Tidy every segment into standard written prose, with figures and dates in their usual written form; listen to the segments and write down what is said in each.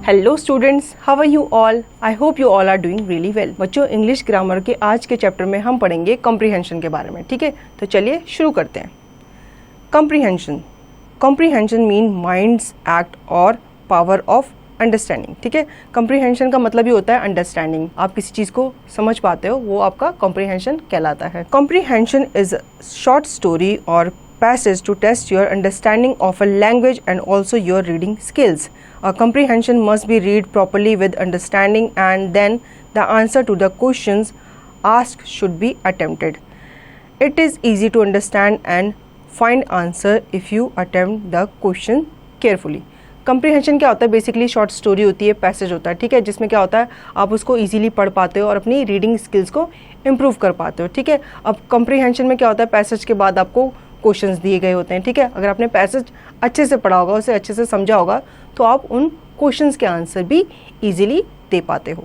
Hello students, how are you all? I hope you all are doing really well. बच्चों, English grammar के आज के chapter में हम पढ़ेंगे कॉम्प्रिहेंशन के बारे में। ठीक है, तो चलिए शुरू करते हैं। कॉम्प्रिहेंशन मीन माइंड्स एक्ट और पावर ऑफ अंडरस्टैंडिंग। ठीक है, कॉम्प्रिहेंशन का मतलब ही होता है अंडरस्टैंडिंग। आप किसी चीज़ को समझ पाते हो, वो आपका कॉम्प्रिहेंशन कहलाता है। कॉम्प्रिहेंशन इज शॉर्ट स्टोरी और passage to test your understanding of a language and also your reading skills. A comprehension must be read properly with understanding, and then the answer to the questions asked should be attempted. It is easy to understand and find answer if you attempt the question carefully. Comprehension क्या होता है? Basically short story होती है, passage होता है। ठीक है, जिसमें क्या होता है, आप उसको इजीली पढ़ पाते हो और अपनी रीडिंग स्किल्स को इम्प्रूव कर पाते हो। ठीक है, अब कंप्रीहेंशन में क्या होता है, पैसेज के बाद आपको क्वेश्चंस दिए गए होते हैं। ठीक है, अगर आपने पैसेज अच्छे से पढ़ा होगा, उसे अच्छे से समझा होगा, तो आप उन क्वेश्चंस के आंसर भी इजीली दे पाते हो।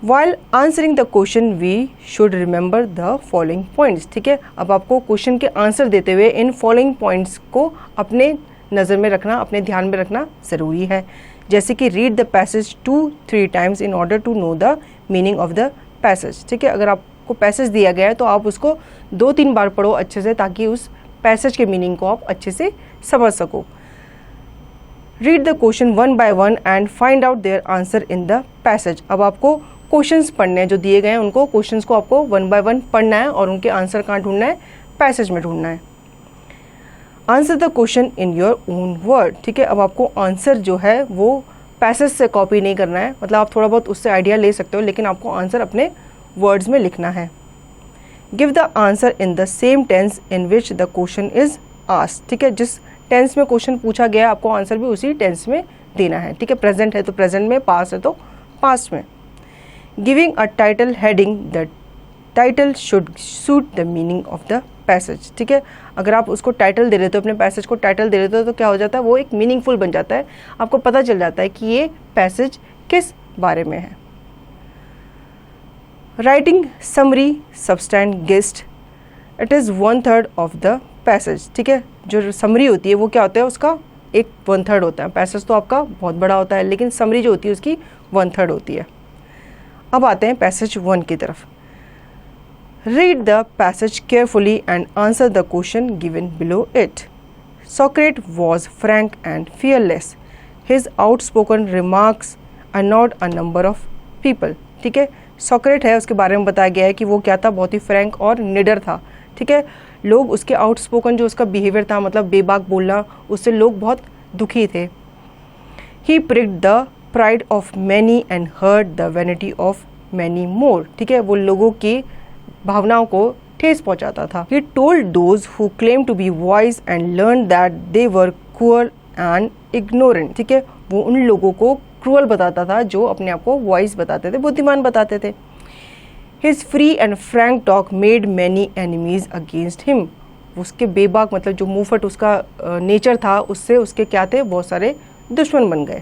While answering the question, we should remember the following points. ठीक है, अब आपको क्वेश्चन के आंसर देते हुए इन फॉलोइंग पॉइंट्स को अपने नज़र में रखना, अपने ध्यान में रखना ज़रूरी है। जैसे कि read the passage 2-3 times in order to know the meaning of the passage. ठीक है, अगर आपको पैसेज दिया गया है तो आप उसको 2-3 बार पढ़ो अच्छे से, ताकि उस पैसेज के मीनिंग को आप अच्छे से समझ सको। Read the question 1 by 1 and find out their answer in the passage. अब आपको क्वेश्चंस पढ़ने हैं जो दिए गए हैं, उनको क्वेश्चंस को आपको 1 by 1 पढ़ना है और उनके आंसर कहाँ ढूंढना है? पैसेज में ढूंढना है। Answer the question in your own word. ठीक है, अब आपको आंसर जो है वो पैसेज से कॉपी नहीं करना है, मतलब आप थोड़ा बहुत उससे आइडिया ले सकते हो, लेकिन आपको आंसर अपने वर्ड्स में लिखना है। Give the answer in the same tense in which the question is asked. ठीक है, जिस टेंस में क्वेश्चन पूछा गया आपको आंसर भी उसी टेंस में देना है। ठीक है, प्रेजेंट है तो प्रेजेंट में, पास्ट है तो पास्ट में। Giving a title heading, the title should suit the meaning of the passage. ठीक है, अगर आप उसको टाइटल दे देते हो, अपने पैसेज को टाइटल दे देते हो, तो क्या हो जाता है, वो एक मीनिंगफुल बन जाता है। आपको पता चल जाता है कि ये पैसेज किस बारे में है। Writing summary substance gist, it is 1/3 of the passage. ठीक है, जो समरी होती है वो क्या होता है, उसका 1/3 होता है। पैसेज तो आपका बहुत बड़ा होता है, लेकिन समरी जो होती है उसकी 1/3 होती है। अब आते हैं पैसेज 1 की तरफ। Read the passage carefully and answer the question given below it. सॉक्रेट was Frank and fearless, his outspoken remarks annoyed a number of people. ठीक है, सॉक्रेट है, उसके बारे में बताया गया है कि वो क्या था, बहुत ही फ्रैंक और निडर था। ठीक है, लोग उसके आउटस्पोकन जो उसका बिहेवियर था, मतलब बेबाक बोलना, उससे लोग बहुत दुखी थे। He pricked the pride of many and hurt the vanity of many more. ठीक है, वो लोगों की भावनाओं को ठेस पहुंचाता था। He told those who claim to be wise and learned that they were cruel and ignorant. ठीक है, वो उन लोगों को क्रूअल बताता था जो अपने आप को वाइज बताते थे, बुद्धिमान बताते थे। His free and Frank talk made many enemies against him. उसके बेबाक मतलब जो मुंहफट उसका नेचर था, उससे उसके क्या थे, बहुत सारे दुश्मन बन गए।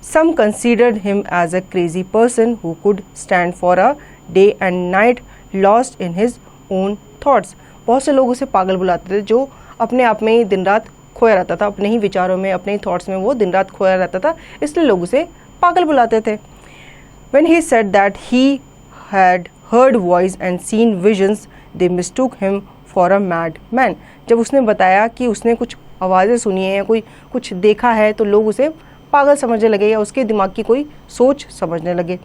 Some considered him as a crazy person who could stand for a day and night lost in his own thoughts. बहुत से लोग उसे पागल बुलाते थे, जो अपने आप में ही दिन रात खोया रहता था, अपने ही विचारों में, अपने ही थॉट्स में वो दिन रात खोया रहता था, इसलिए लोग उसे पागल बुलाते थे। When he said that he had heard voice and seen visions, they mistook him for a mad man. जब उसने बताया कि उसने कुछ आवाज़ें सुनी हैं या कोई कुछ देखा है, तो लोग उसे पागल समझने लगे या उसके दिमाग की कोई सोच समझने लगे।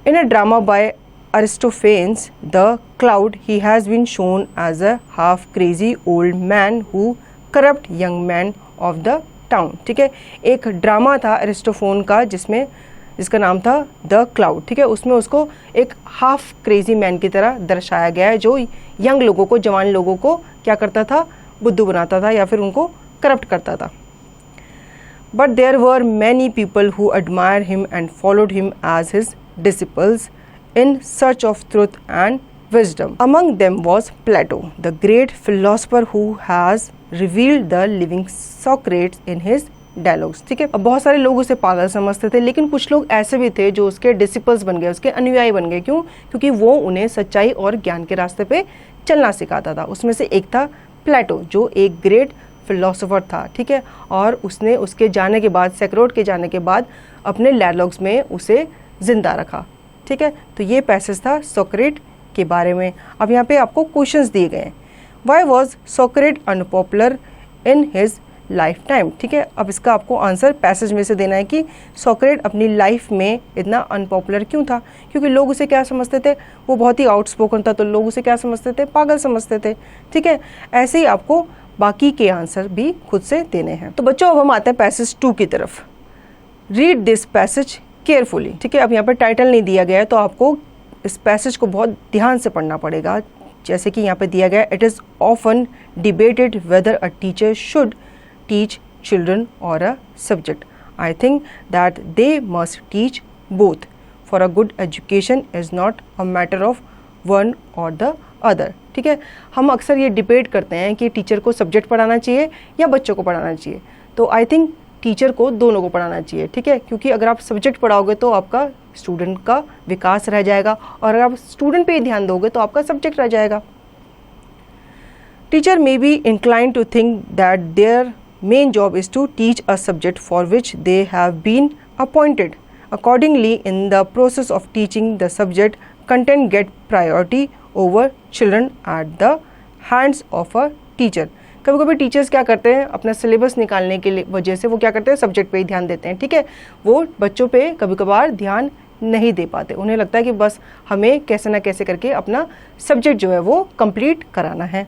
In a drama by Aristophanes the cloud, he has been shown as a half crazy old man who corrupt young man of the town. ठीक है, एक ड्रामा था अरिस्टोफोन का जिसका नाम था द क्लाउड। ठीक है, उसमें उसको एक हाफ क्रेजी मैन की तरह दर्शाया गया है, जो यंग लोगों को, जवान लोगों को क्या करता था, बुद्धू बनाता था या फिर उनको करप्ट करता था। But there were many people who admired him and followed him as his disciples in search of truth and wisdom. Among them was Plato, the great philosopher who has revealed the living Socrates in his dialogues. ठीक है, अब बहुत सारे लोग उसे पागल समझते थे, लेकिन कुछ लोग ऐसे भी थे जो उसके डिसिपल्स बन गए, उसके अनुयायी बन गए। क्यों? क्योंकि वो उन्हें सच्चाई और ज्ञान के रास्ते पे चलना सिखाता था। उसमें से एक था प्लेटो, जो एक ग्रेट फिलोसोफर था, ठीक है, और उसने उसके जाने के बाद, सेक्रोट के जाने के बाद अपने डायलॉग्स में उसे ज़िंदा रखा, ठीक है। तो ये पैसेज था सोक्रेट के बारे में। अब यहाँ पे आपको क्वेश्चंस दिए गए हैं। Why was सोक्रेट unpopular in his life time, ठीक है। अब इसका आपको आंसर पैसेज में से देना है कि सोक्रेट अपनी लाइफ में इतना अनपॉपुलर क्यों था। क्योंकि लोग उसे क्या समझते थे, वो बहुत ही आउटस्पोकन था, तो लोग उसे क्या समझते थे, पागल समझते थे, ठीक है। ऐसे ही आपको बाकी के आंसर भी खुद से देने हैं। तो बच्चों अब हम आते हैं पैसेज 2 की तरफ। रीड दिस पैसेज केयरफुली, ठीक है। अब यहाँ पर टाइटल नहीं दिया गया है, तो आपको इस पैसेज को बहुत ध्यान से पढ़ना पड़ेगा। जैसे कि यहाँ पे दिया गया, it is often debated weather a teacher should teach children or a subject. I think that they must teach both. For a good education is not a matter of one or the other. ठीक है, हम अक्सर ये debate करते हैं कि teacher को subject पढ़ाना चाहिए या बच्चों को पढ़ाना चाहिए। तो आई थिंक टीचर को दोनों को पढ़ाना चाहिए, ठीक है, क्योंकि अगर आप सब्जेक्ट पढ़ाओगे तो आपका स्टूडेंट का विकास रह जाएगा, और अगर आप स्टूडेंट पे ही ध्यान दोगे तो आपका सब्जेक्ट रह जाएगा। Teacher may be inclined to think that their main job is to teach a subject for which they have been appointed. Accordingly, in the process of teaching the subject, content get priority over children at the hands of a teacher. कभी कभी teachers क्या करते हैं, अपना syllabus निकालने के लिए वजह से वो क्या करते हैं, सब्जेक्ट पे ही ध्यान देते हैं, ठीक है। वो बच्चों पे कभी कभार ध्यान नहीं दे पाते। उन्हें लगता है कि बस हमें कैसे ना कैसे करके अपना सब्जेक्ट जो है वो कंप्लीट कराना है।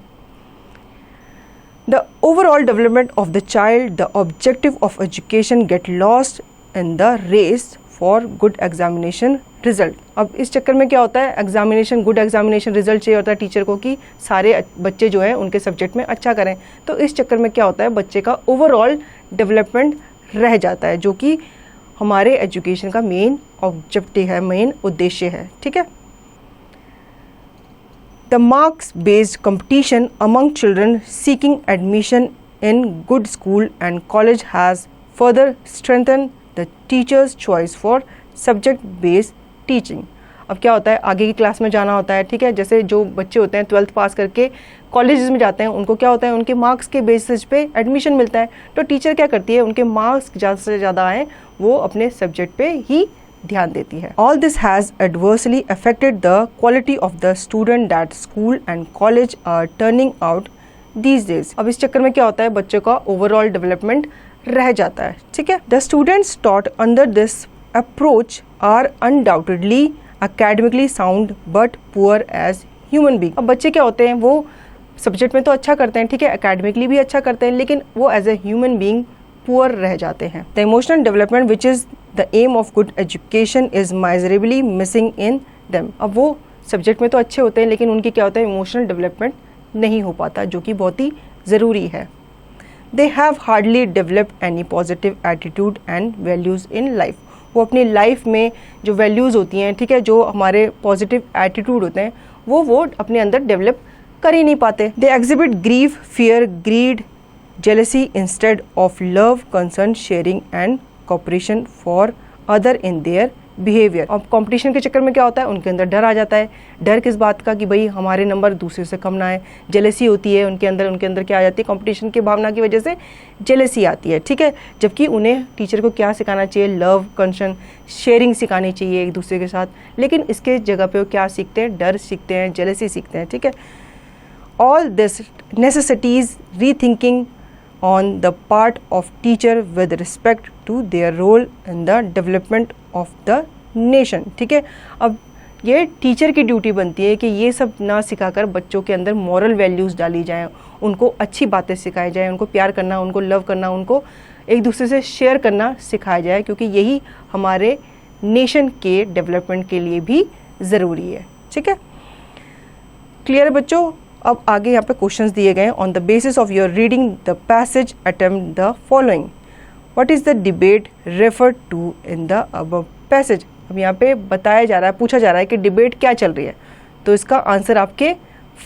The overall development of the child, the objective of education get lost in the race for good examination result. अब इस चक्कर में क्या होता है, एग्जामिनेशन, गुड एग्जामिनेशन रिजल्ट चाहिए होता है टीचर को कि सारे बच्चे जो है उनके सब्जेक्ट में अच्छा करें। तो इस चक्कर में क्या होता है, बच्चे का ओवरऑल डेवलपमेंट रह जाता है, जो कि हमारे एजुकेशन का मेन ऑब्जेक्टिव है, मेन उद्देश्य है, ठीक है। The marks-based competition among children seeking admission in good school and college has further strengthened the teacher's choice for subject-based teaching. अब क्या होता है, आगे की क्लास में जाना होता है, ठीक है। जैसे जो बच्चे होते हैं 12th पास करके कॉलेजेस में जाते हैं, उनको क्या होता है, उनके मार्क्स के बेसिस पे एडमिशन मिलता है। तो टीचर क्या करती है, उनके मार्क्स ज़्यादा से ज़्यादा आएँ, वो अपने सब्जेक्ट पे ही ध्यान देती है। All this has adversely affected the quality of the student that school and college are turning out these days. अब इस चक्कर में क्या होता है, बच्चों का ओवरऑल डेवलपमेंट रह जाता है, ठीक है। The students taught under this approach are undoubtedly academically sound but poor as human being. अब बच्चे क्या होते हैं, वो सब्जेक्ट में तो अच्छा करते हैं, ठीक है, एकेडमिकली भी अच्छा करते हैं, लेकिन वो as a human being poor रह जाते हैं। The emotional development which is the aim of good education is miserably missing in them. अब वो सब्जेक्ट में तो अच्छे होते हैं, लेकिन उनकी क्या होता है, इमोशनल डेवलपमेंट नहीं हो पाता, जो कि बहुत ही ज़रूरी है। They have hardly developed any positive attitude and values in life. वो अपनी लाइफ में जो वैल्यूज़ होती हैं, ठीक है, जो हमारे पॉजिटिव एटीट्यूड होते हैं, वो अपने अंदर डेवलप कर ही नहीं पाते। They exhibit grief, fear, greed, jealousy instead of love, concern, sharing and cooperation for other in their behavior. अब कंपटीशन के चक्कर में क्या होता है, उनके अंदर डर आ जाता है। डर किस बात का, कि भाई हमारे नंबर दूसरे से कम ना आए। जेलेसी होती है उनके अंदर क्या आ जाती है, कंपटीशन की भावना की वजह से जेलेसी आती है, ठीक है। जबकि उन्हें टीचर को क्या सिखाना चाहिए, लव, कंसर्न, शेयरिंग सिखानी चाहिए एक दूसरे के साथ, लेकिन इसके जगह पे वो क्या सीखते हैं, डर सीखते हैं, जेलेसी सीखते हैं, ठीक है। All this necessities rethinking on the part of teacher with respect to their role in the development of the nation, ठीक है। अब ये टीचर की ड्यूटी बनती है कि ये सब ना सिखाकर बच्चों के अंदर मॉरल वैल्यूज़ डाली जाएं, उनको अच्छी बातें सिखाई जाएं, उनको प्यार करना, उनको लव करना, उनको एक दूसरे से शेयर करना सिखाया जाए, क्योंकि यही हमारे नेशन के डेवलपमेंट के लिए भी ज़रूरी है, ठीक है। क्लियर है बच्चों। अब आगे यहाँ पे क्वेश्चंस दिए गए हैं। On the basis of your reading the passage attempt the following. What is the debate referred to in the above passage. अब यहाँ पे बताया जा रहा है, पूछा जा रहा है कि डिबेट क्या चल रही है, तो इसका आंसर आपके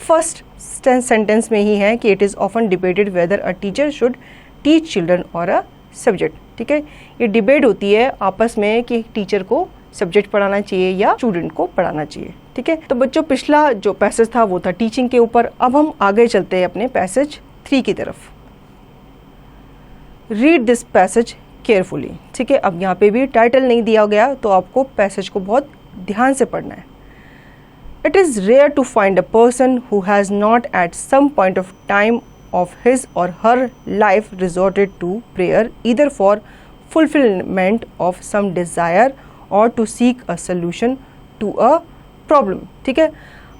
फर्स्ट सेंटेंस में ही है कि it is often debated weather a teacher should teach children और अ सब्जेक्ट, ठीक है। ये डिबेट होती है आपस में कि टीचर को सब्जेक्ट पढ़ाना चाहिए या स्टूडेंट को पढ़ाना चाहिए, ठीक है। तो बच्चों पिछला जो पैसेज था वो था टीचिंग के ऊपर। अब हम आगे चलते हैं अपने पैसेज 3 की तरफ। Read this passage carefully. ठीक है, अब यहाँ पे भी टाइटल नहीं दिया गया तो आपको पैसेज को बहुत ध्यान से पढ़ना है। It is rare to find a person who has not at some point of time of his or her life resorted to prayer either for fulfillment of some desire or to seek a solution to a problem। ठीक है,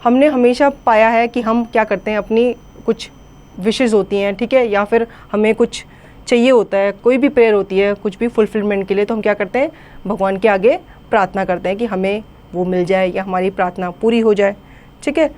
हमने हमेशा पाया है कि हम क्या करते हैं, अपनी कुछ विशेज़ होती हैं, ठीक है, या फिर हमें कुछ चाहिए होता है, कोई भी प्रेयर होती है कुछ भी फुलफिलमेंट के लिए, तो हम क्या करते हैं, भगवान के आगे प्रार्थना करते हैं कि हमें वो मिल जाए या हमारी प्रार्थना पूरी हो जाए। ठीक है,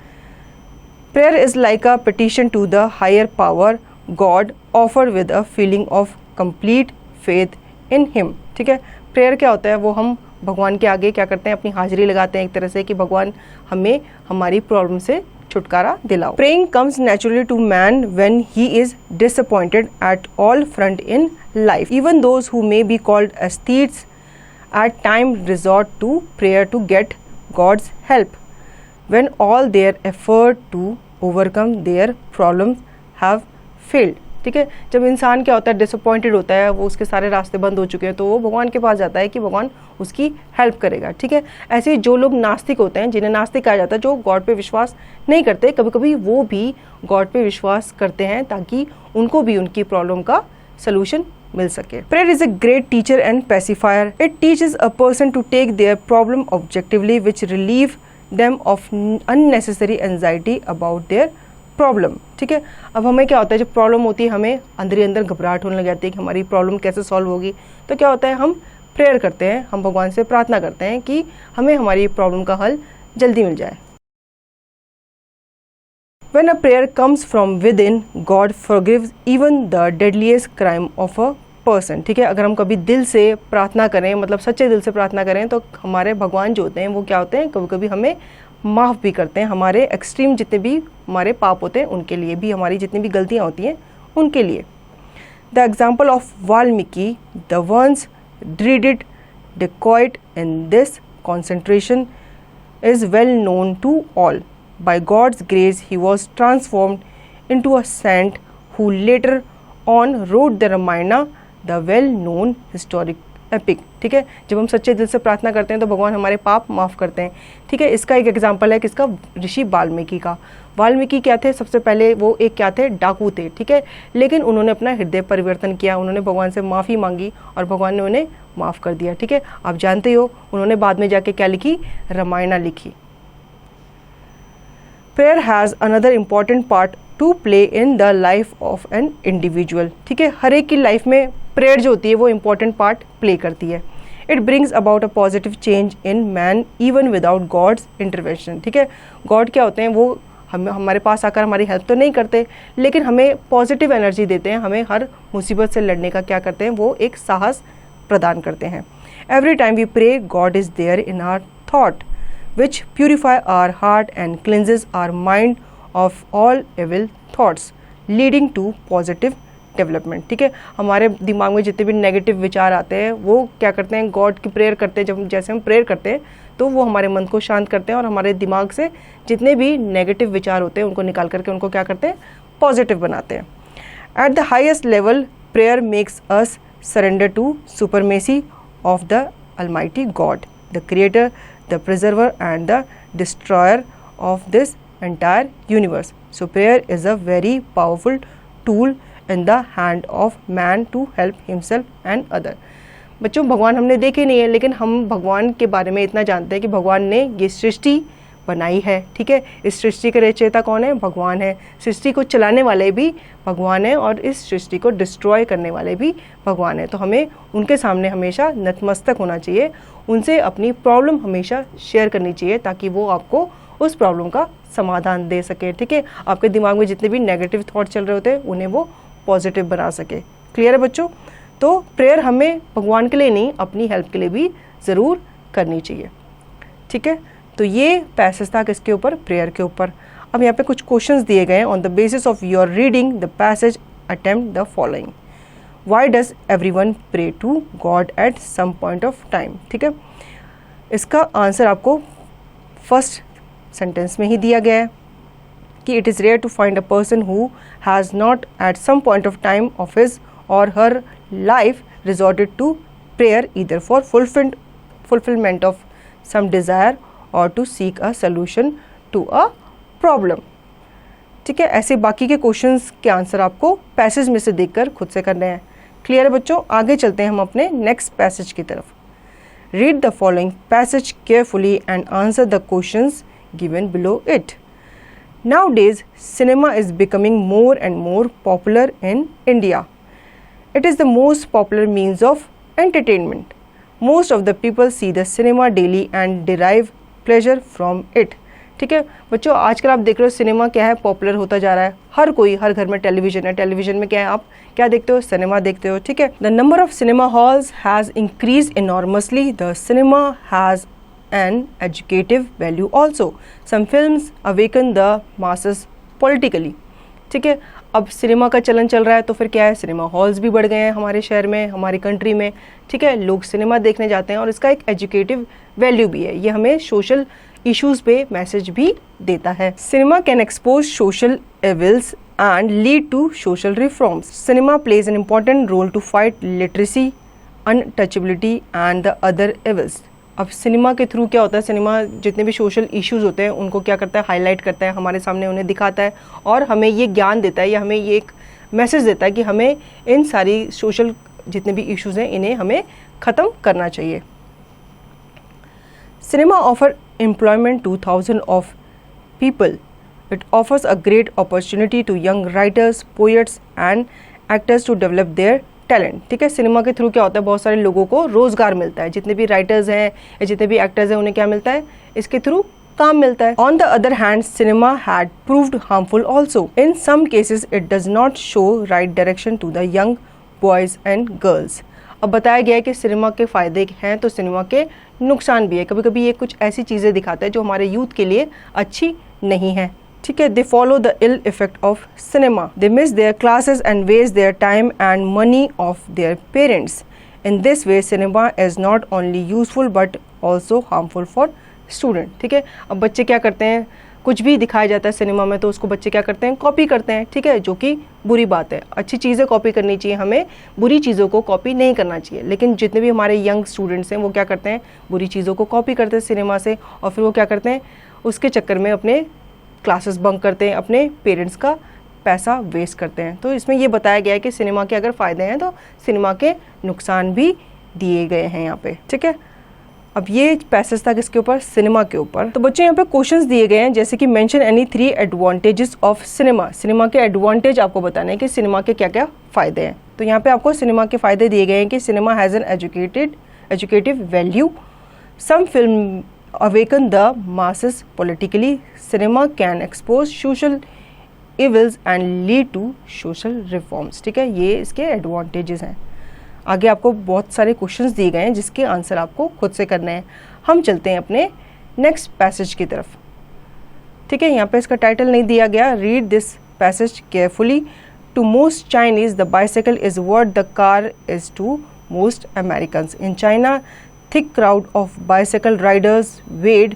prayer is like a petition to the higher power God offered with a feeling of complete faith in him। ठीक है, प्रेयर क्या होता है, वो हम भगवान के आगे क्या करते हैं, अपनी हाजिरी लगाते हैं एक तरह से कि भगवान हमें हमारी प्रॉब्लम से छुटकारा दिलाओ। Praying comes naturally to man when he is disappointed at all front in life। Even those who may be called atheists at times resort to prayer to get God's help when all their effort to overcome their problems have failed। ठीक है, जब इंसान क्या होता है, disappointed होता है, वो उसके सारे रास्ते बंद हो चुके हैं, तो वो भगवान के पास जाता है कि भगवान उसकी हेल्प करेगा। ठीक है, ऐसे ही जो लोग नास्तिक होते हैं, जिन्हें नास्तिक कहा जाता है, जो गॉड पे विश्वास नहीं करते, कभी कभी वो भी गॉड पे विश्वास करते हैं ताकि उनको भी उनकी प्रॉब्लम का सलूशन मिल सके। Prayer is a great teacher and pacifier. It teaches a person to take their problem objectively which relieve them of unnecessary anxiety about their problem। ठीक है, अब हमें क्या होता है, जब प्रॉब्लम होती है हमें अंदर ही अंदर घबराहट होने लग जाती है कि हमारी प्रॉब्लम कैसे सॉल्व होगी, तो क्या होता है, हम प्रेयर करते हैं, हम भगवान से प्रार्थना करते हैं कि हमें हमारी प्रॉब्लम का हल जल्दी मिल जाए। When a prayer comes from within, God forgives even the deadliest crime of a person. ठीक है, अगर हम कभी दिल से प्रार्थना करें, मतलब सच्चे दिल से प्रार्थना करें, तो हमारे भगवान जो होते हैं वो क्या होते हैं, कभी कभी हमें माफ़ भी करते हैं, हमारे एक्सट्रीम जितने भी हमारे पाप होते हैं उनके लिए भी, हमारी जितनी भी गलतियाँ होती हैं उनके लिए। The example of Valmiki, the ones dreaded dacoit in this concentration is well known to all। By God's grace he was transformed into a saint who later on wrote the Ramayana, the well known historic epic. ठीक है, जब हम सच्चे दिल से प्रार्थना करते हैं तो भगवान हमारे पाप माफ़ करते हैं। ठीक है, इसका एक एग्जाम्पल है किसका, ऋषि वाल्मीकि का। वाल्मीकि क्या थे, सबसे पहले वो एक क्या थे, डाकू थे। ठीक है, लेकिन उन्होंने अपना हृदय परिवर्तन किया, उन्होंने भगवान से माफ़ी मांगी और भगवान ने उन्हें माफ़ कर दिया। ठीक है, आप जानते हो उन्होंने बाद में जाके क्या लिखी, रामायण लिखी। Prayer has another important part two play in the life of an individual. ठीक है, हर एक की लाइफ में प्रेयर जो होती है वो इम्पॉर्टेंट पार्ट प्ले करती है। It brings about a positive change in man even without God's intervention. ठीक है, गॉड क्या होते हैं, वो हमारे पास आकर हमारी हेल्प तो नहीं करते, लेकिन हमें पॉजिटिव एनर्जी देते हैं, हमें हर मुसीबत से लड़ने का क्या करते हैं, वो एक साहस प्रदान करते हैं। Every time we pray God is there in our thought which purify our heart and cleanses our mind of all evil thoughts leading to positive development. ठीक है, हमारे दिमाग में जितने भी नेगेटिव विचार आते हैं वो क्या करते हैं, गॉड की प्रेयर करते हैं, जब जैसे हम प्रेयर करते हैं तो वो हमारे मन को शांत करते हैं और हमारे दिमाग से जितने भी नेगेटिव विचार होते हैं उनको निकाल करके उनको क्या करते हैं, पॉजिटिव बनाते हैं। At the highest level prayer makes us surrender to supremacy of the almighty God, the creator, the preserver and the destroyer of this entire universe. So prayer is a very powerful tool in the hand of man to help himself and other। बच्चों, भगवान हमने देखे नहीं है, लेकिन हम भगवान के बारे में इतना जानते हैं कि भगवान ने ये सृष्टि बनाई है। ठीक है, इस सृष्टि के रचयिता कौन है, भगवान है। सृष्टि को चलाने वाले भी भगवान है और इस सृष्टि को डिस्ट्रॉय करने वाले भी भगवान है। तो हमें उनके सामने हमेशा नतमस्तक होना चाहिए, उनसे अपनी प्रॉब्लम हमेशा शेयर करनी चाहिए ताकि वो आपको उस प्रॉब्लम का समाधान दे सके। ठीक है, आपके दिमाग में जितने भी नेगेटिव थॉट चल रहे होते हैं उन्हें वो पॉजिटिव बना सके। क्लियर है बच्चों? तो प्रेयर हमें भगवान के लिए नहीं, अपनी हेल्प के लिए भी ज़रूर करनी चाहिए। ठीक है, तो ये पैसेज था किसके ऊपर, प्रेयर के ऊपर। अब यहाँ पे कुछ क्वेश्चंस दिए गए हैं। On the basis of your reading the passage attempt the following. Why does everyone pray to God at some point of time. ठीक है, इसका आंसर आपको फर्स्ट सेंटेंस में ही दिया गया है कि it is rare to find a person who has not at some point of time of his और her life resorted to prayer either for fulfillment of some desire or to seek a solution to a problem. ठीक है, ऐसे बाकी के questions के answer आपको passage में से देखकर खुद से करने हैं. क्लियर है बच्चों? आगे चलते हैं हम अपने नेक्स्ट पैसेज की तरफ. Read the following passage carefully and answer the questions given below it. Nowadays, cinema is becoming more and more popular in India. It is the most popular means of entertainment. Most of the people see the cinema daily and derive pleasure from it. ठीक है बच्चों, आजकल आप देख रहे हो cinema क्या है, पॉपुलर होता जा रहा है. हर कोई, हर घर में टेलीविजन है. टेलीविजन में क्या है, आप क्या देखते हो, सिनेमा देखते हो. ठीक है. The number of cinema halls has increase enormously. The cinema has an educative value also. Some films awaken the masses politically. ठीक है, अब सिनेमा का चलन चल रहा है तो फिर क्या है, सिनेमा हॉल्स भी बढ़ गए हैं हमारे शहर में, हमारी कंट्री में. ठीक है, लोग सिनेमा देखने जाते हैं और इसका एक एजुकेटिव वैल्यू भी है. ये हमें सोशल इश्यूज पे मैसेज भी देता है. Cinema can expose social evils and lead to social reforms. Cinema plays an important role to fight literacy, untouchability and the other evils. अब सिनेमा के थ्रू क्या होता है, सिनेमा जितने भी सोशल इश्यूज़ होते हैं उनको क्या करता है, हाईलाइट करता है, हमारे सामने उन्हें दिखाता है और हमें ये ज्ञान देता है या हमें ये एक मैसेज देता है कि हमें इन सारी सोशल जितने भी इश्यूज़ हैं इन्हें हमें ख़त्म करना चाहिए. Cinema offer employment to 1000 of people. It offers a great opportunity to young writers, poets and actors to develop their talent. ठीक है, सिनेमा के थ्रू क्या होता है, बहुत सारे लोगों को रोजगार मिलता है. जितने भी राइटर्स हैं या जितने भी एक्टर्स हैं उन्हें क्या मिलता है, इसके थ्रू काम मिलता है. On the other hand cinema had proved harmful also. In some cases it does not show right direction to the young boys and girls. अब बताया गया है कि सिनेमा के फ़ायदे हैं तो सिनेमा के नुकसान भी है. कभी कभी ये कुछ ऐसी चीज़ें दिखाता है जो हमारे यूथ के लिए अच्छी नहीं है. ठीक है, they follow the ill effect of cinema. They miss their classes and waste their time and money of their parents. In this way cinema is not only useful but also harmful for student. ठीक है, अब बच्चे क्या करते हैं, कुछ भी दिखाया जाता है सिनेमा में तो उसको बच्चे क्या करते हैं, कॉपी करते हैं. ठीक है, जो कि बुरी बात है. अच्छी चीज़ें कॉपी करनी चाहिए, हमें बुरी चीज़ों को कॉपी नहीं करना चाहिए. लेकिन जितने भी हमारे यंग स्टूडेंट्स हैं वो क्या करते हैं, बुरी चीज़ों को कॉपी करते हैं सिनेमा से और फिर वो क्या करते हैं, उसके चक्कर में अपने क्लासेस बंक करते हैं, अपने पेरेंट्स का पैसा वेस्ट करते हैं. तो इसमें ये बताया गया है कि सिनेमा के अगर फ़ायदे हैं तो सिनेमा के नुकसान भी दिए गए हैं यहाँ पे. ठीक है, अब ये पैसेज था किसके ऊपर, सिनेमा के ऊपर. तो बच्चों यहाँ पे क्वेश्चंस दिए गए हैं जैसे कि mention any 3 advantages of cinema. Cinema के एडवांटेज आपको बताने हैं कि सिनेमा के क्या क्या फ़ायदे हैं. तो यहाँ पे आपको सिनेमा के फ़ायदे दिए गए हैं कि cinema has an educative value. Some film awaken the masses politically. Cinema can expose social evils and lead to social reforms. ठीक है, ये इसके एडवांटेजेस हैं. आगे आपको बहुत सारे क्वेश्चंस दिए गए हैं जिसके आंसर आपको खुद से करने हैं. हम चलते हैं अपने नेक्स्ट पैसेज की तरफ. ठीक है, यहाँ पे इसका टाइटल नहीं दिया गया. Read this passage carefully. To most Chinese the bicycle is what the car is to most Americans. In China thick crowd of bicycle riders wade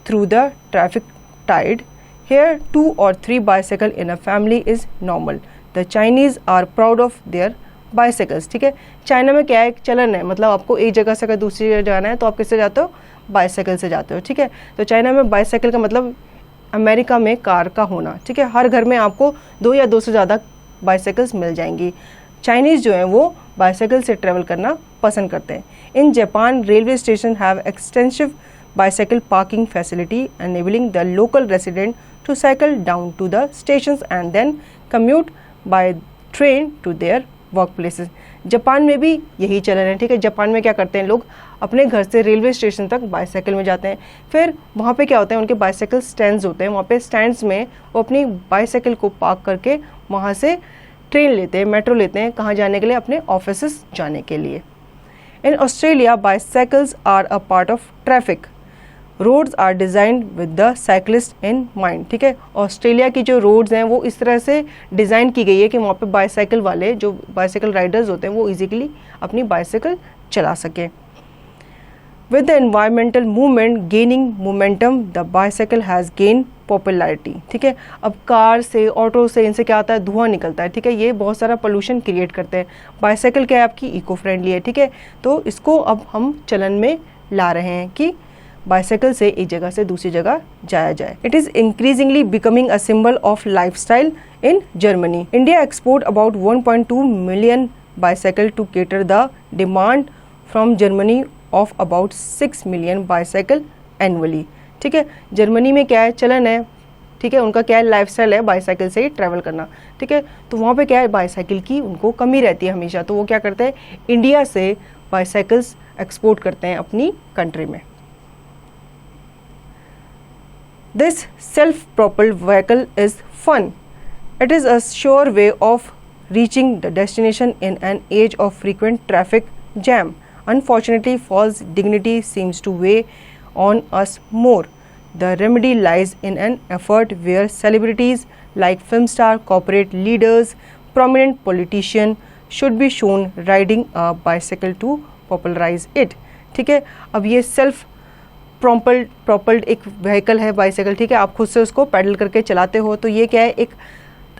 through the traffic tide. Here 2 or 3 bicycle in a family is normal. The Chinese are proud of their bicycles. ठीक है, China में क्या है, एक चलन है, मतलब आपको एक जगह से अगर दूसरी जगह जाना है तो आप किससे जाते हो, बाइसाइकिल से जाते हो. ठीक है, तो चाइना में बाइसाइकिल का मतलब अमेरिका में कार का होना. ठीक है, हर घर में आपको 2 या 2 से ज़्यादा बाइसाइकिल्स मिल जाएंगी. चाइनीज़ जो हैं वो बाइसाइकिल से ट्रैवल करना पसंद करते हैं. In Japan railway station have extensive bicycle parking facility enabling the local resident to cycle down to the stations and then commute by train to their workplaces. Japan में भी यही चलन है. ठीक है, जापान में क्या करते हैं लोग, अपने घर से रेलवे स्टेशन तक बाइसाइकिल में जाते हैं. फिर वहाँ पे क्या होता है, उनके बाइसाइकिल स्टैंड्स होते हैं. वहाँ पे स्टैंड्स में वो अपनी बाइसाइकिल को पार्क करके वहाँ से ट्रेन लेते हैं, मेट्रो लेते हैं. कहाँ जाने के लिए, अपने ऑफिस जाने के लिए. In Australia bicycles are a part of traffic. Roads are designed with the cyclist in mind. ठीक है, ऑस्ट्रेलिया की जो रोड्स हैं वो इस तरह से डिज़ाइन की गई है कि वहाँ पे बाइसाइकिल वाले जो बाइसाइकिल राइडर्स होते हैं वो इजीली अपनी बाइसाइकिल चला सकें. With the environmental movement gaining momentum, the bicycle has gained popularity. ठीक है, अब कार से, ऑटो से, इनसे क्या आता है, धुआं निकलता है. ठीक है, ये बहुत सारा पोल्यूशन क्रिएट करते हैं. बाइसाइकिल क्या है, आपकी इको फ्रेंडली है. ठीक है, तो इसको अब हम चलन में ला रहे हैं कि बाइसाइकिल से एक जगह से दूसरी जगह जाया जाए. It is increasingly becoming a symbol of lifestyle in Germany. India export about 1.2 million bicycle to cater the demand from Germany of about 6 million bicycle annually. ठीक है, जर्मनी में क्या है, चलन है. ठीक है, उनका क्या है, लाइफस्टाइल है बाइसाइकिल से ही ट्रैवल करना. ठीक है, तो वहाँ पे क्या है, बाइसाइकिल की उनको कमी रहती है हमेशा. तो वो क्या करते हैं, इंडिया से बाइसाइकिल्स एक्सपोर्ट करते हैं अपनी कंट्री में. This self-propelled vehicle is fun. It is a sure way of reaching the destination in an age of frequent traffic jam. Unfortunately, false dignity seems to weigh on us more. The remedy lies in an effort where celebrities like film star, corporate leaders, prominent politicians should be shown riding a bicycle to popularize it. ठीक है, अब ये self प्रोपल्ड एक vehicle है bicycle. ठीक है, आप खुद से उसको पैडल करके चलाते हो. तो ये क्या है, एक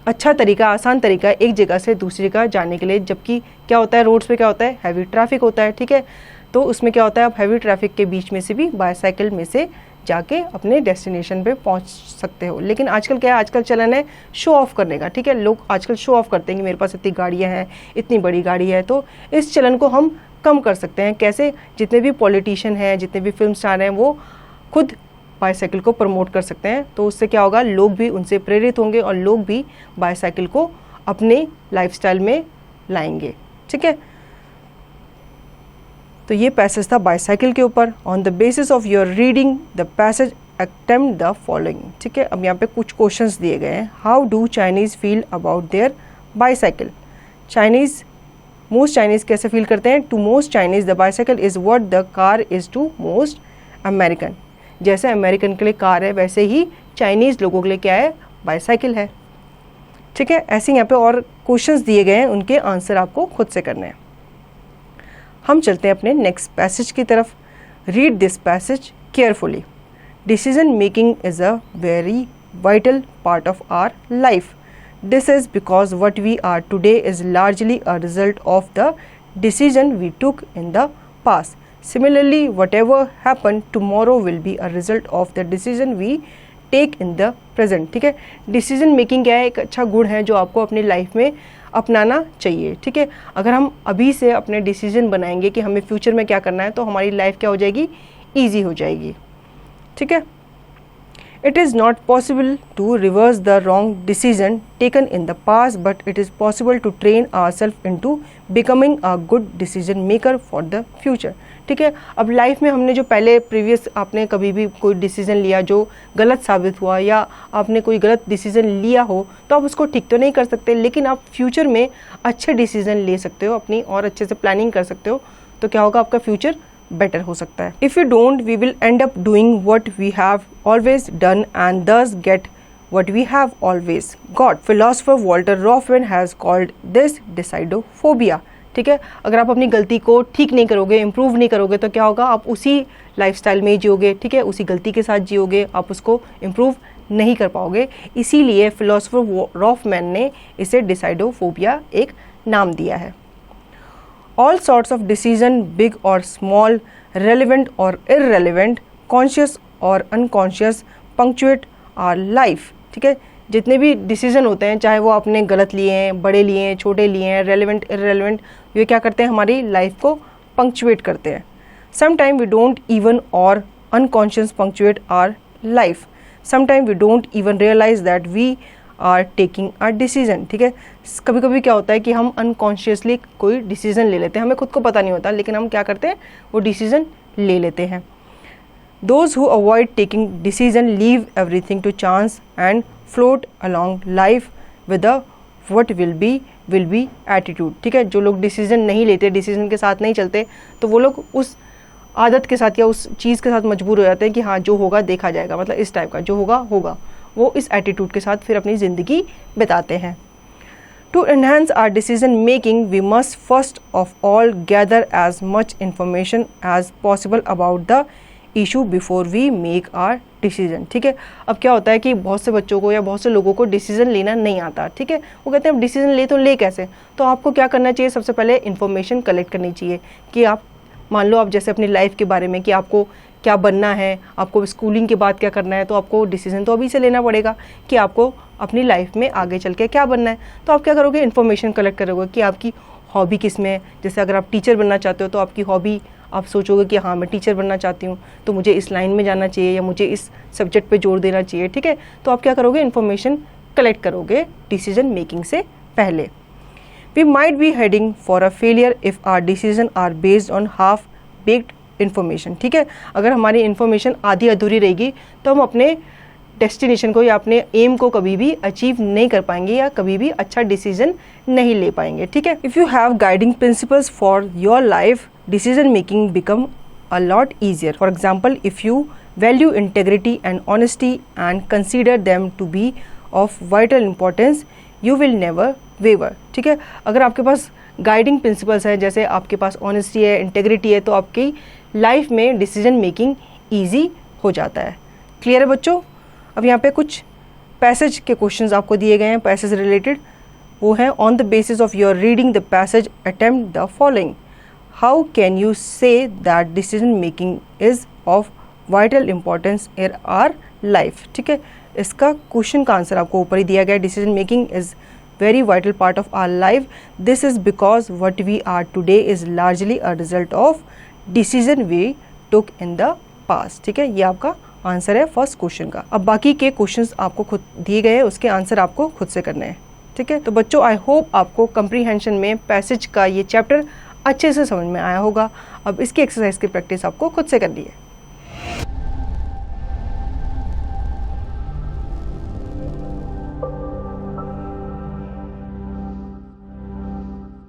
अच्छा तरीका, आसान तरीका है एक जगह से दूसरी जगह जाने के लिए. जबकि क्या होता है, रोड्स पे क्या होता है, हैवी ट्रैफिक होता है. ठीक है, तो उसमें क्या होता है, आप हैवी ट्रैफिक के बीच में से भी बाइसाइकिल में से जाके अपने डेस्टिनेशन पे पहुंच सकते हो. लेकिन आजकल क्या है, आजकल चलन है शो ऑफ करने का. ठीक है, लोग आजकल शो ऑफ करते हैं कि मेरे पास इतनी गाड़ियाँ हैं, इतनी बड़ी गाड़ी है. तो इस चलन को हम कम कर सकते हैं. कैसे, जितने भी पॉलिटिशियन हैं, जितने भी फिल्म स्टार हैं, वो खुद बाइसाइकिल को प्रमोट कर सकते हैं. तो उससे क्या होगा, लोग भी उनसे प्रेरित होंगे और लोग भी बाइसाइकिल को अपने लाइफस्टाइल में लाएंगे. ठीक है, तो ये पैसेज था बाइसाइकिल के ऊपर. On the basis of your reading the passage attempt the following. ठीक है, अब यहाँ पे कुछ क्वेश्चंस दिए गए हैं. How do Chinese feel about their bicycle. Most Chinese कैसे फील करते हैं. To most Chinese the bicycle is what the car is to most American. जैसे अमेरिकन के लिए कार है, वैसे ही चाइनीज़ लोगों के लिए क्या है, बाइसाइकिल है. ठीक है, ऐसे यहाँ पे और क्वेश्चंस दिए गए हैं, उनके आंसर आपको खुद से करने हैं. हम चलते हैं अपने नेक्स्ट पैसेज की तरफ. Read this passage carefully. Decision making is a very vital part of our life. This is because what we are today is largely a result of the decision we took in the past. Similarly, whatever happened tomorrow will be a result of the decision we take in the present. ठीक है, decision making क्या है, एक अच्छा गुण है जो आपको अपनी लाइफ में अपनाना चाहिए. ठीक है, अगर हम अभी से अपने डिसीजन बनाएंगे कि हमें फ्यूचर में क्या करना है, तो हमारी लाइफ क्या हो जाएगी, ईजी हो जाएगी. ठीक है, it is not possible to reverse the wrong decision taken in the past, but it is possible to train ourselves into becoming a good decision maker for the future. ठीक है, अब लाइफ में हमने जो पहले प्रीवियस आपने कभी भी कोई डिसीजन लिया जो गलत साबित हुआ, या आपने कोई गलत डिसीजन लिया हो, तो आप उसको ठीक तो नहीं कर सकते, लेकिन आप फ्यूचर में अच्छे डिसीजन ले सकते हो अपनी, और अच्छे से प्लानिंग कर सकते हो. तो क्या होगा, आपका फ्यूचर बेटर हो सकता है. If you don't, we will end up doing what we have always done and thus get what we have always got. Philosopher Walter Roffman has called this decidophobia. ठीक है, अगर आप अपनी गलती को ठीक नहीं करोगे, इम्प्रूव नहीं करोगे, तो क्या होगा, आप उसी लाइफस्टाइल में जियोगे. ठीक है, उसी गलती के साथ जियोगे, आप उसको इम्प्रूव नहीं कर पाओगे. इसीलिए फिलोसोफर रॉफमैन ने इसे डिसाइडोफोबिया एक नाम दिया है. All sorts of decision, big or small, relevant or irrelevant, conscious or unconscious, punctuate our life. ठीक है, जितने भी डिसीजन होते हैं, चाहे वो आपने गलत लिए हैं, बड़े लिए हैं, छोटे लिए हैं, रेलिवेंट इररेलेवेंट, ये क्या करते हैं, हमारी लाइफ को पंक्चुएट करते हैं. Sometimes we don't even or unconscious punctuate our life. Sometimes we don't even realize that we are taking a decision. ठीक है, कभी कभी क्या होता है कि हम अनकॉन्शियसली कोई डिसीजन ले लेते हैं, हमें खुद को पता नहीं होता, लेकिन हम क्या करते हैं, वो डिसीजन ले लेते हैं. Those who avoid taking decision leave everything to chance and float along life with a what will be attitude. ठीक है, जो लोग डिसीजन नहीं लेते, डिसीजन के साथ नहीं चलते, तो वो लोग उस आदत के साथ या उस चीज़ के साथ मजबूर हो जाते हैं कि हाँ, जो होगा देखा जाएगा, मतलब इस टाइप का, जो होगा होगा. वो इस एटीट्यूड के साथ फिर अपनी ज़िंदगी बिताते हैं. To enhance our decision making, we must first of all gather as much information as possible about the issue before we make our decision. ठीक है, अब क्या होता है कि बहुत से बच्चों को या बहुत से लोगों को डिसीजन लेना नहीं आता. ठीक है, वो कहते हैं डिसीजन ले तो ले कैसे. तो आपको क्या करना चाहिए, सबसे पहले इन्फॉर्मेशन कलेक्ट करनी चाहिए कि आप मान लो आप जैसे अपनी लाइफ के बारे में कि आपको क्या बनना है, आपको स्कूलिंग के बाद क्या करना है, तो आपको डिसीजन तो अभी से लेना पड़ेगा कि आपको अपनी लाइफ में आगे चल के क्या बनना है. तो आप क्या करोगे, इन्फॉर्मेशन कलेक्ट करोगे कि आपकी हॉबी किस में है. जैसे अगर आप टीचर बनना चाहते हो तो आपकी हॉबी आप सोचोगे कि हाँ मैं टीचर बनना चाहती हूँ, तो मुझे इस लाइन में जाना चाहिए या मुझे इस सब्जेक्ट पे जोर देना चाहिए. ठीक है, तो आप क्या करोगे, इन्फॉर्मेशन कलेक्ट करोगे डिसीजन मेकिंग से पहले. We might be heading for a failure if our decision are based on half baked information. ठीक है, अगर हमारी इन्फॉर्मेशन आधी अधूरी रहेगी तो हम अपने डेस्टिनेशन को या अपने एम को कभी भी अचीव नहीं कर पाएंगे या कभी भी अच्छा डिसीजन नहीं ले पाएंगे. ठीक है, if you have guiding principles for your life, decision making become a lot easier. For example, if you value integrity and honesty and consider them to be of vital importance, you will never waver. ठीक है, अगर आपके पास guiding principles हैं, जैसे आपके पास honesty है, integrity है, तो आपकी लाइफ में डिसीजन मेकिंग ईजी हो जाता है. क्लियर है बच्चों. अब यहाँ पे कुछ पैसेज के क्वेश्चंस आपको दिए गए हैं पैसेज रिलेटेड. वो हैं, on the basis of your reading the passage attempt the following. How can you say that decision making is of vital importance in our life? ठीक है, इसका क्वेश्चन का आंसर आपको ऊपर ही दिया गया है. Decision making is very vital part of our life. This is because what we are today is largely a result of decision we took in the past. ठीक है, ये आपका आंसर है फर्स्ट क्वेश्चन का. अब बाकी के क्वेश्चंस आपको खुद दिए गए हैं, उसके आंसर आपको खुद से करने हैं. ठीक है, तो बच्चों आई होप आपको कंप्रीहेंशन में पैसेज का ये चैप्टर अच्छे से समझ में आया होगा. अब इसकी एक्सरसाइज की प्रैक्टिस आपको खुद से करनी है.